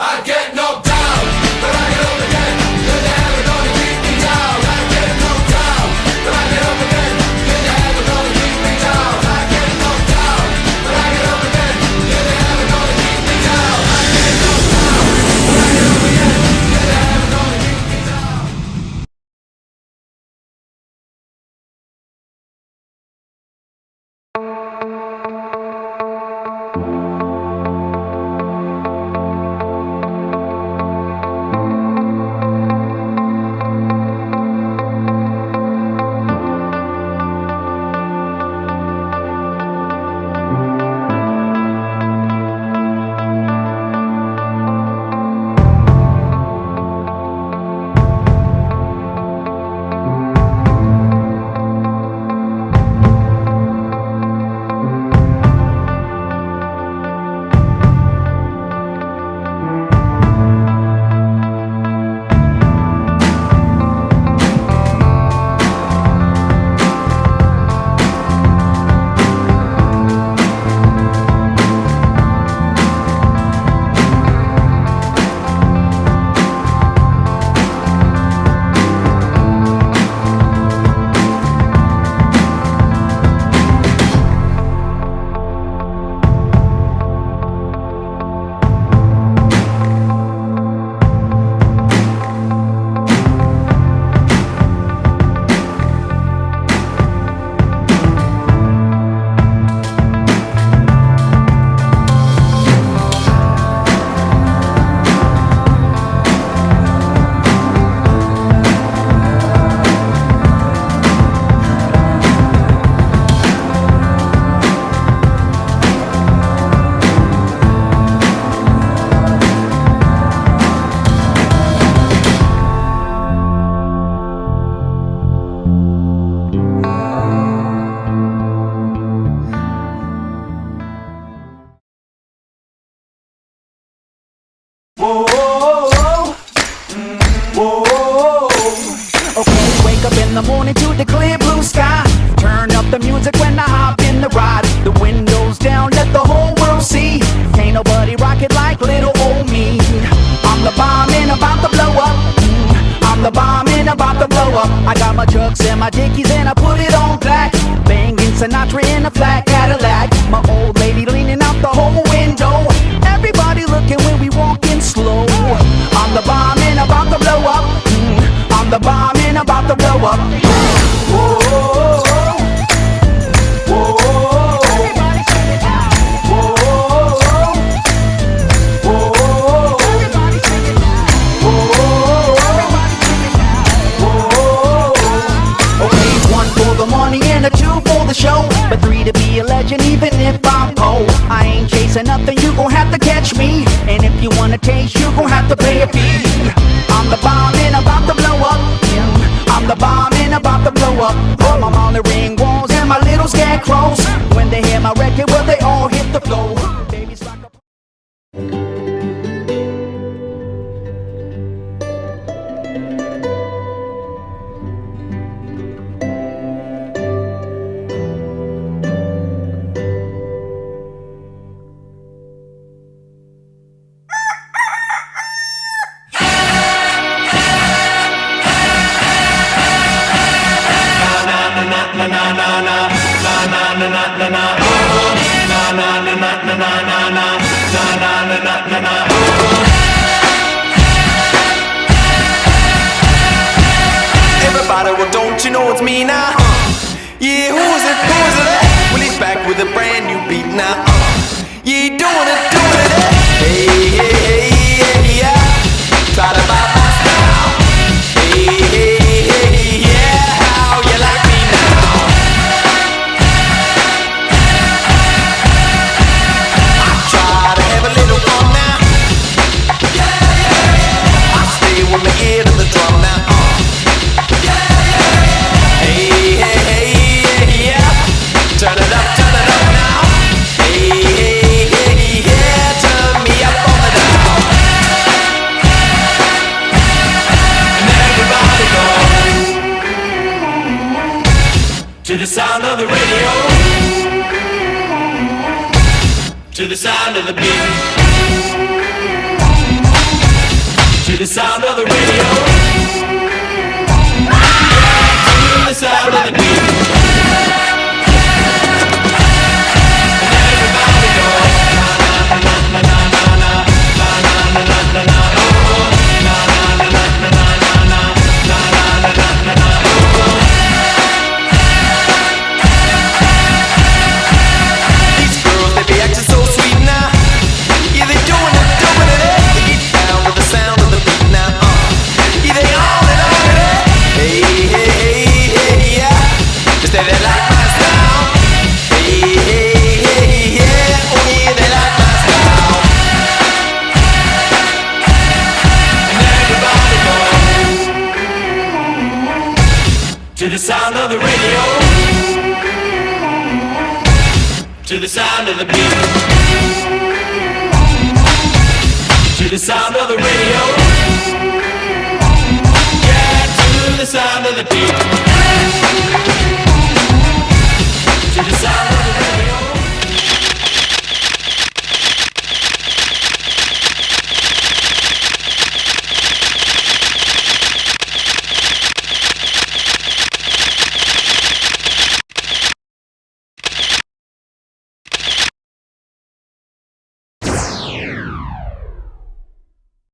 I get knocked down, but I get up again. You're never gonna keep me down. I get knocked down, but I get up again. You're never gonna keep me down. I get knocked down, but I get up again. You're never gonna keep me down. I get knocked down, but I get up again. You're never gonna keep me down. Whoa, whoa, whoa. Okay, wake up in the morning to the clear blue sky. Turn up the music when I hop in the ride. The windows down, let the whole world see. Can't nobody rock it like little old me. I'm the bomb and about to blow up. I'm the bomb and about to blow up. I got my chucks and my dickies and I put it on black. Banging Sinatra in a flat Cadillac. My old lady leaning out the whole window. Everybody looking when we walking slow. I'm the bomb and about to blow up. I'm the bomb and about to blow up. Whoa, whoa, whoa, whoa. Everybody check it out. Whoa, whoa, whoa. Everybody check it out. Whoa, everybody check it out. Whoa. Okay, one for the money and a two for the show, but three to be a legend even if I'm poor. I ain't chasing nothing, you gon' have to catch me. And if you wanna taste, you gon' have to pay a fee. I'm the bomb and about to blow up. I'm the bomb and about to blow up. All my monitoring walls and my little scarecrows. When they hear my record, well they all hit the floor. Baby's like a Everybody, well, don't you know it's me now? Yeah, who's it? Well, he's back with a brand new beat now. Yeah, doing it. Hey, hey, hey, hey, yeah. Try to buy my style. Hey, hey, hey, yeah. How you like me now? I try to have a little fun now. I stay with my ear to the drum now. Hey, hey, hey, yeah. Turn it up now. Hey, hey, hey, yeah. Turn me up on the dial. And everybody go to the sound of the radio, to the sound of the beat. the sound of the radio. To the sound of the beat. And everybody goes na na na na na na na na na na na na oh na na na na na na na na na na na na oh. These girls they be acting so sweet now. Yeah, they doing it. They get down with the sound of the beat now. Yeah, they on and it. Hey, hey, hey, hey, yeah. Just say they like my style. Hey, hey, hey, yeah. Oh yeah, they like my style. And everybody goes to the sound of the radio, to the sound of the beat, to the sound of the radio, yeah, to the sound of the beat.